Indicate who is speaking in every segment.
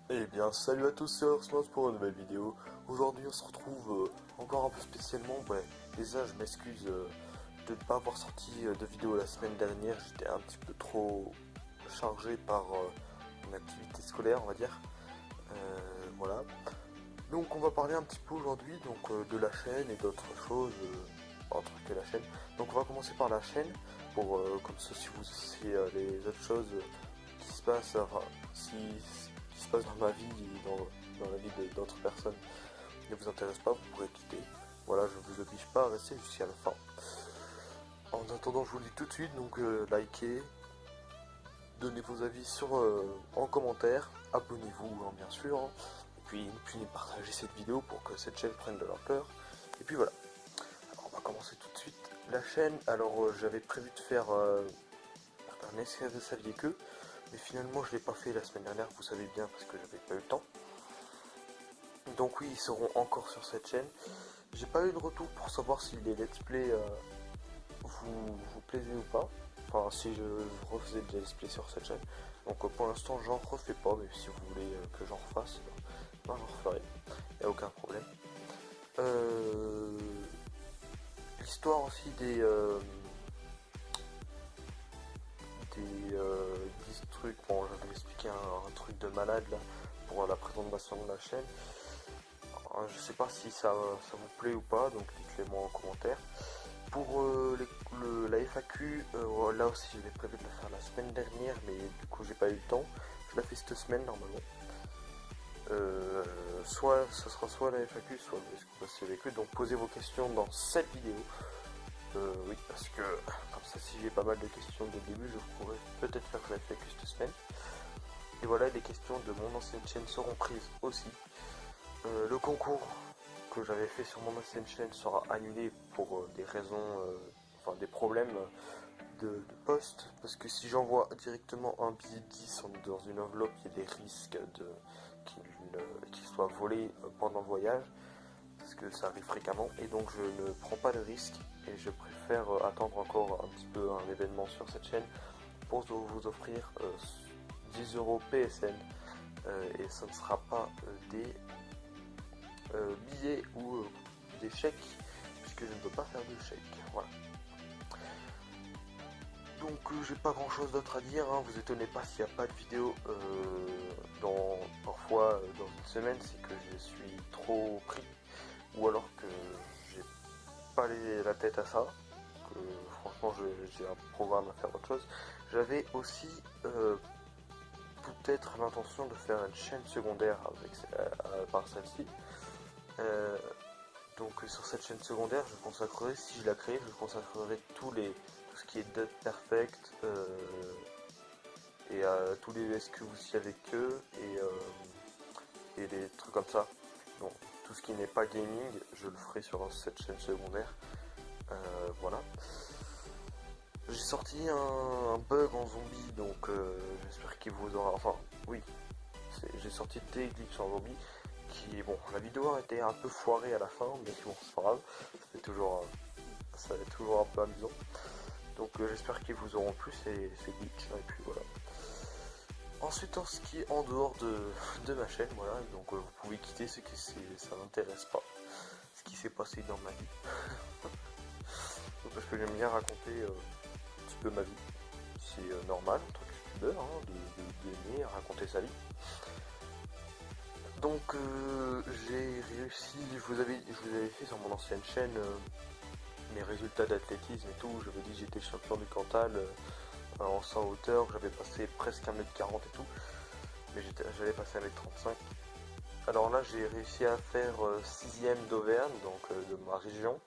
Speaker 1: Eh bien, salut à tous, c'est Earthmouse pour une nouvelle vidéo. Aujourd'hui, on se retrouve encore un peu spécialement. Déjà, je m'excuse de ne pas avoir sorti de vidéo la semaine dernière. J'étais un petit peu trop chargé par mon activité scolaire, on va dire. Voilà. Donc, on va parler un petit peu aujourd'hui de la chaîne et d'autres choses autres que la chaîne. Donc, on va commencer par la chaîne pour comme ça, si les autres choses qui se passent, enfin, qui se passe dans ma vie et dans la vie d'autres personnes ne vous intéresse pas, vous pourrez quitter. Voilà, je vous oblige pas à rester jusqu'à la fin. En attendant, je vous le dis tout de suite, donc likez, donnez vos avis en commentaire, abonnez-vous bien sûr, hein. Et puis partagez cette vidéo pour que cette chaîne prenne de l'ampleur. Et puis voilà. Alors on va commencer tout de suite la chaîne. Alors j'avais prévu de faire un Est-ce que vous saviez que, mais finalement je l'ai pas fait la semaine dernière, vous savez bien parce que j'avais pas eu le temps. Donc oui, ils seront encore sur cette chaîne. J'ai pas eu de retour pour savoir si les let's play vous plaisaient ou pas. Enfin, si je refaisais des let's play sur cette chaîne. Donc pour l'instant, j'en refais pas, mais si vous voulez que j'en refasse, ben, j'en referai. Y a aucun problème. Euh, L'histoire aussi des 10 trucs. Bon, j'avais expliqué un truc de malade là pour la présentation de la chaîne. Je sais pas si ça vous plaît ou pas, donc dites-le moi en commentaire. Pour la FAQ, là aussi j'avais prévu de la faire la semaine dernière, mais du coup j'ai pas eu le temps. Je la fais cette semaine normalement. Soit ce sera soit la FAQ, soit le SQL avec eux. Donc posez vos questions dans cette vidéo. Oui, parce que comme ça, si j'ai pas mal de questions dès le début, je pourrais peut-être faire la FAQ cette semaine. Et voilà, les questions de mon ancienne chaîne seront prises aussi. Le concours que j'avais fait sur mon ancienne chaîne sera annulé pour des raisons, enfin des problèmes de poste, parce que si j'envoie directement un billet de 10 dans une enveloppe, il y a des risques qu'il soit volé pendant le voyage, parce que ça arrive fréquemment, et donc je ne prends pas de risque, et je préfère attendre encore un petit peu un événement sur cette chaîne pour vous offrir 10 euros PSN, et ça ne sera pas des billets ou des chèques, puisque je ne peux pas faire de chèques. Voilà. Donc j'ai pas grand chose d'autre à dire, hein. Vous étonnez pas s'il n'y a pas de vidéo parfois dans une semaine, c'est que je suis trop pris, ou alors que j'ai pas la tête à ça, que franchement j'ai un programme à faire autre chose. J'avais aussi peut-être l'intention de faire une chaîne secondaire par celle-ci. Euh, Donc sur cette chaîne secondaire, je consacrerai, si je la crée, je consacrerai tout ce qui est Dead Perfect et tous les SQ aussi avec eux et des trucs comme ça. Donc tout ce qui n'est pas gaming, je le ferai sur cette chaîne secondaire. Voilà. J'ai sorti un bug en zombie, donc j'espère qu'il vous aura. Enfin, oui, j'ai sorti des glitches en zombie. Bon, la vidéo a été un peu foirée à la fin, mais bon, c'est pas grave, ça va être toujours un peu amusant. Donc j'espère qu'ils vous auront plu ces glitches, et puis voilà. Ensuite, en ce qui est en dehors de ma chaîne, voilà, donc vous pouvez quitter ce que ça n'intéresse pas, ce qui s'est passé dans ma vie. Parce que j'aime bien raconter un petit peu ma vie. C'est normal en tant que youtubeur hein, d'aimer raconter sa vie. Donc j'ai réussi, je vous avais fait sur mon ancienne chaîne mes résultats d'athlétisme et tout, je vous ai dit que j'étais champion du Cantal en 100 hauteur, j'avais passé presque 1m40 et tout, mais j'avais passé 1m35. Alors là j'ai réussi à faire 6ème d'Auvergne, donc de ma région,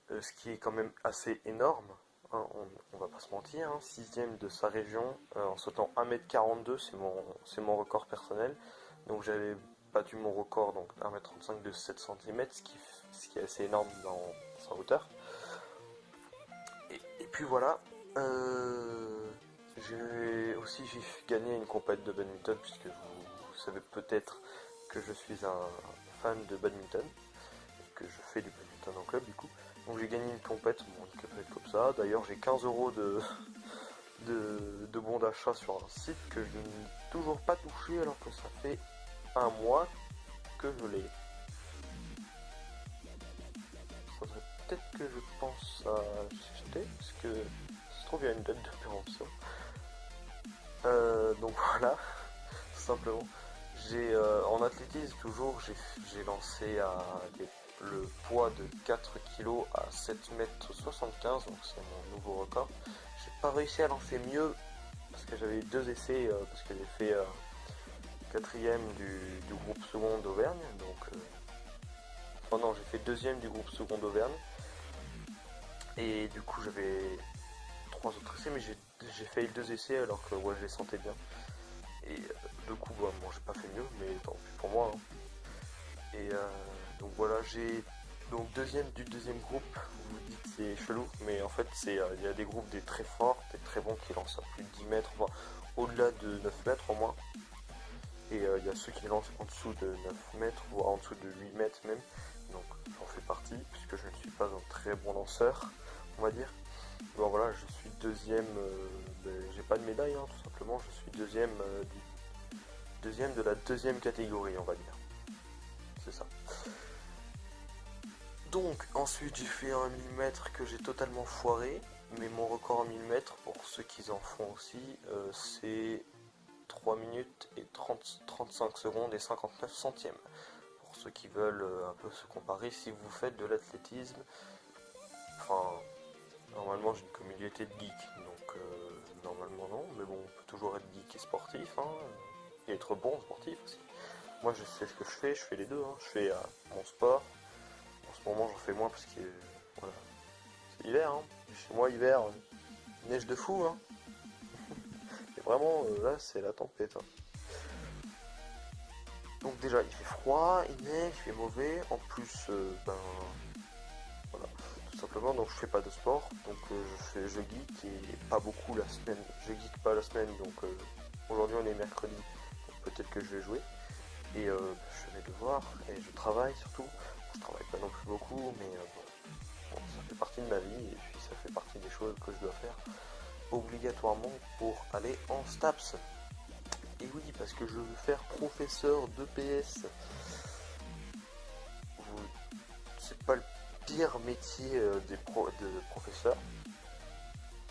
Speaker 1: ce qui est quand même assez énorme, hein, on va pas se mentir, hein, 6ème de sa région en sautant 1m42, c'est mon record personnel, donc j'avais battu mon record donc 1m35 de 7 cm, ce qui est assez énorme dans sa hauteur. Et puis voilà, j'ai aussi gagné une compète de badminton, puisque vous savez peut-être que je suis un fan de badminton, que je fais du badminton en club du coup. Donc j'ai gagné une compète, bon, une compète comme ça. D'ailleurs j'ai 15 euros de bon d'achat sur un site que je n'ai toujours pas touché alors que ça fait un mois que je l'ai. Faudrait peut-être que je pense à acheter parce que ça se trouve il y a une date de péremption. Donc voilà, tout simplement. En athlétisme toujours, j'ai lancé le poids de 4 kg à 7,75 m, donc c'est mon nouveau record. J'ai pas réussi à lancer mieux parce que j'avais eu 2 essais, parce que j'ai fait 4e du groupe second d'Auvergne, donc oh non, j'ai fait 2e du groupe second d'Auvergne, et du coup j'avais 3 autres essais, mais j'ai fait 2 essais alors que ouais, je les sentais bien. Et du coup, bah, bon, j'ai pas fait mieux, mais tant pis pour moi. Hein. Et donc voilà, j'ai donc deuxième du deuxième groupe. Vous vous dites c'est chelou, mais en fait il y a des groupes des très forts, des très bons qui lancent à plus de 10 mètres, voire au-delà de 9 mètres au moins. Et il y a ceux qui lancent en dessous de 9 mètres, voire en dessous de 8 mètres même. Donc j'en fais partie, puisque je ne suis pas un très bon lanceur, on va dire. Bon voilà, je suis deuxième, j'ai pas de médaille, hein, tout simplement, je suis deuxième de la deuxième catégorie, on va dire. C'est ça. Donc ensuite j'ai fait un millimètre que j'ai totalement foiré, mais mon record en millimètre, pour ceux qui en font aussi, c'est 3 minutes et 35 secondes et 59 centièmes. Pour ceux qui veulent un peu se comparer, si vous faites de l'athlétisme, enfin... Normalement j'ai une communauté de geeks, donc normalement non, mais bon, on peut toujours être geek et sportif, hein, et être bon sportif aussi. Moi je sais ce que je fais les deux, hein. Je fais mon sport, en ce moment j'en fais moins parce que voilà, c'est hiver, hein. Chez moi hiver, neige de fou, hein. Et vraiment là c'est la tempête. Hein. Donc déjà il fait froid, il neige, il fait mauvais, en plus voilà. Tout simplement, donc je fais pas de sport, donc je geek et pas beaucoup la semaine. Je geek pas la semaine, donc aujourd'hui on est mercredi, donc peut-être que je vais jouer. Et je vais le voir et je travaille surtout. Je travaille pas non plus beaucoup, mais bon, ça fait partie de ma vie et puis ça fait partie des choses que je dois faire obligatoirement pour aller en STAPS. Et oui, parce que je veux faire professeur d'EPS. C'est pas le pire métier de professeur,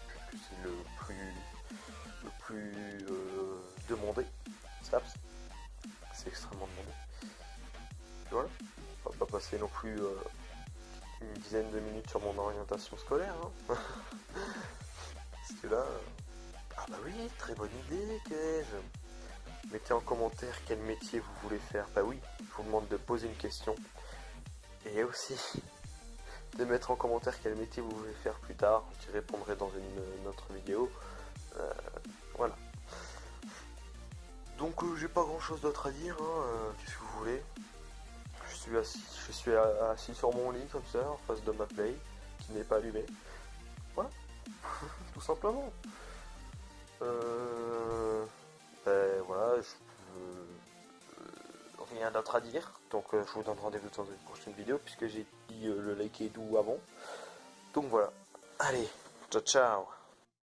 Speaker 1: puisque c'est le plus demandé. STAPS, c'est extrêmement demandé. Et voilà, on va pas passer non plus une dizaine de minutes sur mon orientation scolaire. Hein. Parce que là, ah bah oui, très bonne idée, qu'ai-je. Mettez en commentaire quel métier vous voulez faire. Bah oui, je vous demande de poser une question. Et aussi de mettre en commentaire quel métier vous voulez faire plus tard. J'y répondrai dans une autre vidéo. Voilà. Donc j'ai pas grand chose d'autre à dire. Hein. Qu'est-ce que vous voulez? Je suis assis sur mon lit comme ça, en face de ma play, qui n'est pas allumée. Voilà. Tout simplement. Ben voilà, rien d'autre à dire. Donc je vous donne rendez-vous dans une prochaine vidéo puisque j'ai dit le like est doux avant. Donc voilà. Allez, ciao ciao.